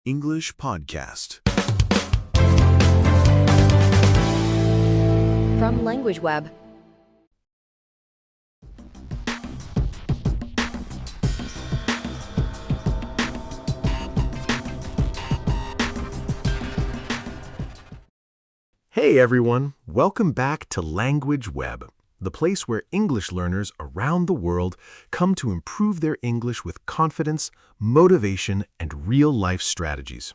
English Podcast. From LangWidge Web. Hey everyone, welcome back to LangWidge Web, the place where English learners around the world come to improve their English with confidence, motivation, and real-life strategies.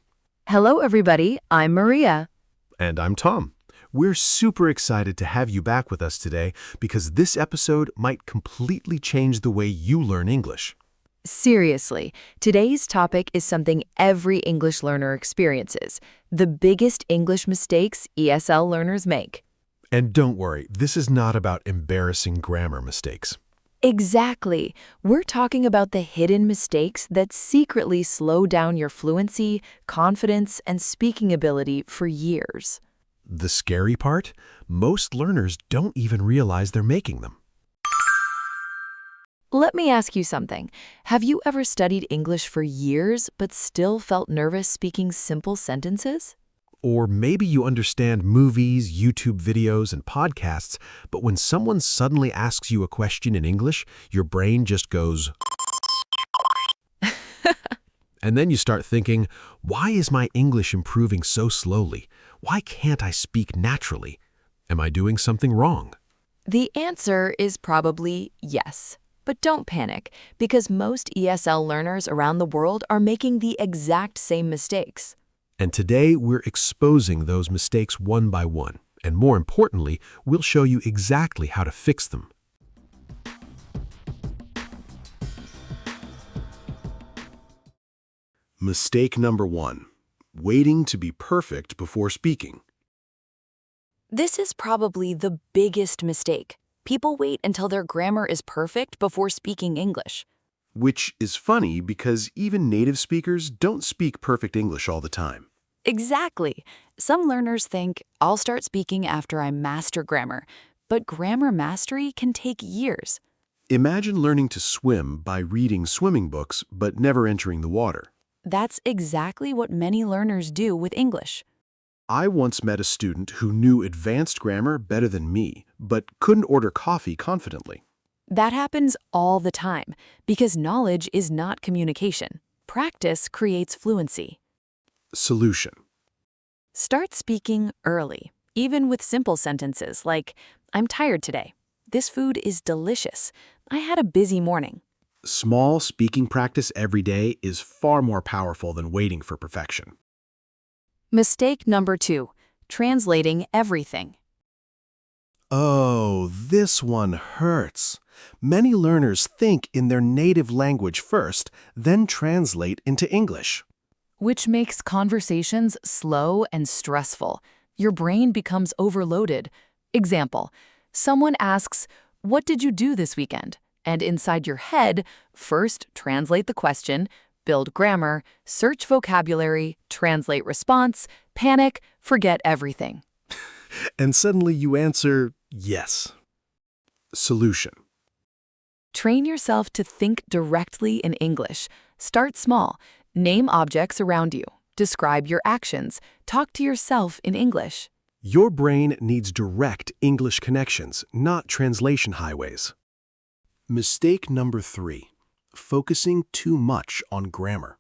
Hello, everybody. I'm Maria. And I'm Tom. We're super excited to have you back with us today because this episode might completely change the way you learn English. Seriously, today's topic is something every English learner experiences: the biggest English mistakes ESL learners make. And don't worry, this is not about embarrassing grammar mistakes. Exactly. We're talking about the hidden mistakes that secretly slow down your fluency, confidence, and speaking ability for years. The scary part? Most learners don't even realize they're making them. Let me ask you something. Have you ever studied English for years but still felt nervous speaking simple sentences? Or maybe you understand movies, YouTube videos, and podcasts, but when someone suddenly asks you a question in English, your brain just goes... And then you start thinking, why is my English improving so slowly? Why can't I speak naturally? Am I doing something wrong? The answer is probably yes. But don't panic, because most ESL learners around the world are making the exact same mistakes. And today, we're exposing those mistakes one by one. And more importantly, we'll show you exactly how to fix them. Mistake number 1. Waiting to be perfect before speaking. This is probably the biggest mistake. People wait until their grammar is perfect before speaking English. Which is funny because even native speakers don't speak perfect English all the time. Exactly. Some learners think, I'll start speaking after I master grammar, but grammar mastery can take years. Imagine learning to swim by reading swimming books but never entering the water. That's exactly what many learners do with English. I once met a student who knew advanced grammar better than me, but couldn't order coffee confidently. That happens all the time because knowledge is not communication. Practice creates fluency. Solution. Start speaking early, even with simple sentences like, I'm tired today. This food is delicious. I had a busy morning. Small speaking practice every day is far more powerful than waiting for perfection. Mistake number 2, translating everything. Oh, this one hurts. Many learners think in their native language first, then translate into English. Which makes conversations slow and stressful. Your brain becomes overloaded. Example, someone asks, what did you do this weekend? And inside your head, first translate the question, build grammar, search vocabulary, translate response, panic, forget everything. And suddenly you answer, yes. Solution. Train yourself to think directly in English. Start small. Name objects around you. Describe your actions. Talk to yourself in English. Your brain needs direct English connections, not translation highways. Mistake number 3. Focusing too much on grammar.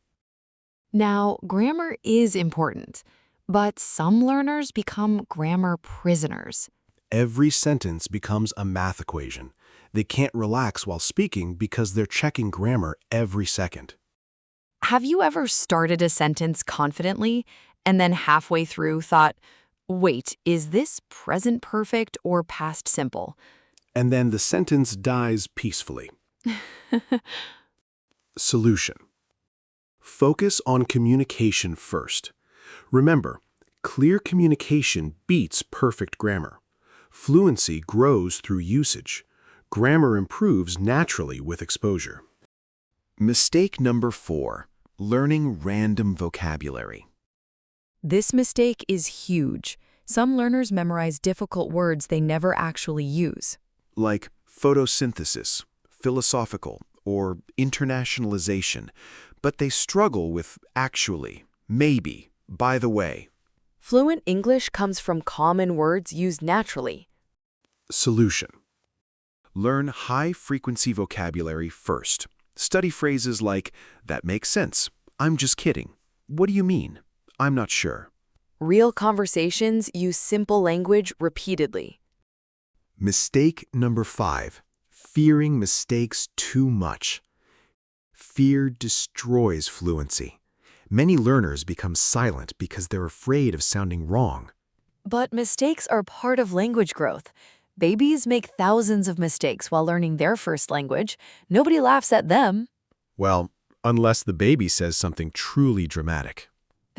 Now, grammar is important, but some learners become grammar prisoners. Every sentence becomes a math equation. They can't relax while speaking because they're checking grammar every second. Have you ever started a sentence confidently and then halfway through thought, wait, is this present perfect or past simple? And then the sentence dies peacefully. Solution. Focus on communication first. Remember, clear communication beats perfect grammar. Fluency grows through usage. Grammar improves naturally with exposure. Mistake number 4. Learning random vocabulary. This mistake is huge. Some learners memorize difficult words they never actually use. Like photosynthesis, philosophical, or internationalization, but they struggle with actually, Maybe, by the way. Fluent English comes from common words used naturally. Solution. Learn high-frequency vocabulary first. Study phrases like, "That makes sense," "I'm just kidding," "What do you mean?" "I'm not sure." Real conversations use simple language repeatedly. Mistake number 5. Fearing mistakes too much. Fear destroys fluency. Many learners become silent because they're afraid of sounding wrong. But mistakes are part of language growth. Babies make thousands of mistakes while learning their first language. Nobody laughs at them. Well, unless the baby says something truly dramatic.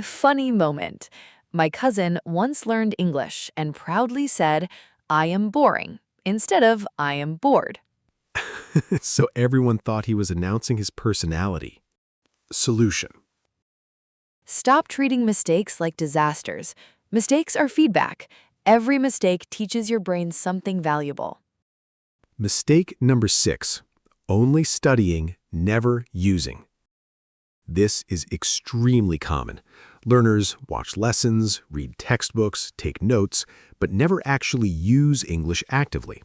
Funny moment. My cousin once learned English and proudly said, "I am boring," instead of "I am bored." So everyone thought he was announcing his personality. Solution. Stop treating mistakes like disasters. Mistakes are feedback. Every mistake teaches your brain something valuable. Mistake number 6. Only studying, never using. This is extremely common. Learners watch lessons, read textbooks, take notes, but never actually use English actively.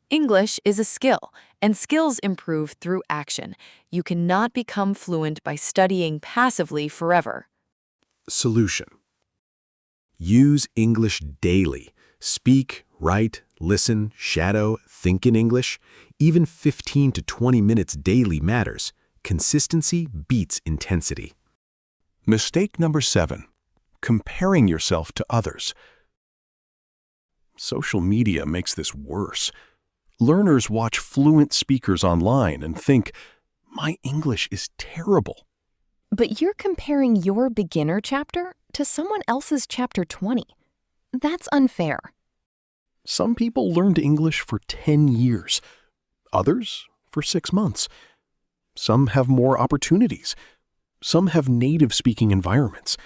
English is a skill, and skills improve through action. You cannot become fluent by studying passively forever. Solution. Use English daily. Speak, write, listen, shadow, think in English. Even 15 to 20 minutes daily matters. Consistency beats intensity. Mistake number 7. Comparing yourself to others. Social media makes this worse. Learners watch fluent speakers online and think, "My English is terrible." But you're comparing your beginner chapter to someone else's chapter 20. That's unfair. Some people learned English for 10 years, others for 6 months. Some have more opportunities. Some have native-speaking environments.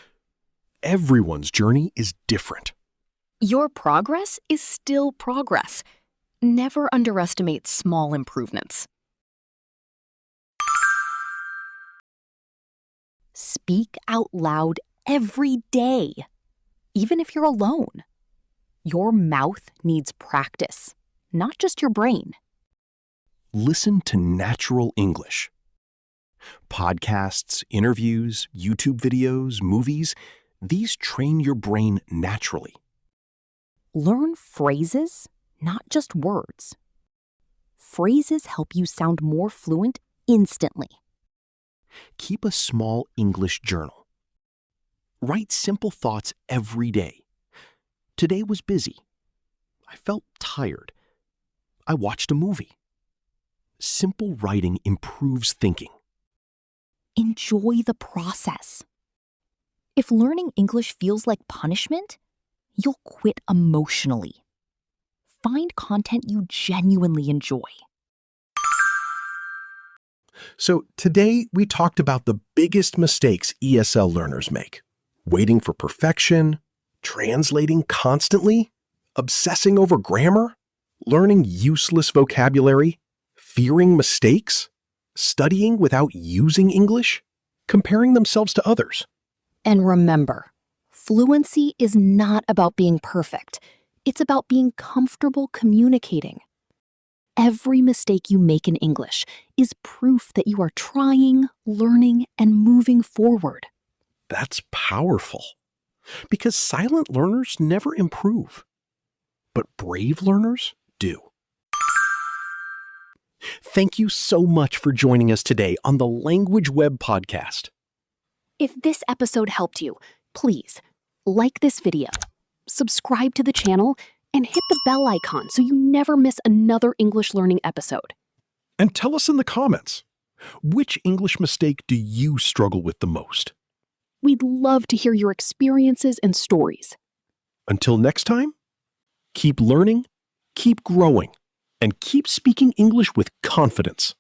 Everyone's journey is different. Your progress is still progress. Never underestimate small improvements. Speak out loud every day, even if you're alone. Your mouth needs practice, not just your brain. Listen to natural English. Podcasts, interviews, YouTube videos, movies, these train your brain naturally. Learn phrases, not just words. Phrases help you sound more fluent instantly. Keep a small English journal. Write simple thoughts every day. Today was busy. I felt tired. I watched a movie. Simple writing improves thinking. Enjoy the process. If learning English feels like punishment, you'll quit emotionally. Find content you genuinely enjoy. So today we talked about the biggest mistakes ESL learners make. Waiting for perfection, translating constantly, obsessing over grammar, learning useless vocabulary, fearing mistakes, studying without using English, comparing themselves to others. And remember, fluency is not about being perfect. It's about being comfortable communicating. Every mistake you make in English is proof that you are trying, learning, and moving forward. That's powerful. Because silent learners never improve. But brave learners do. Thank you so much for joining us today on the LangWidge Web Podcast. If this episode helped you, please like this video, subscribe to the channel, and hit the bell icon so you never miss another English learning episode. And tell us in the comments, which English mistake do you struggle with the most? We'd love to hear your experiences and stories. Until next time, keep learning, keep growing, and keep speaking English with confidence.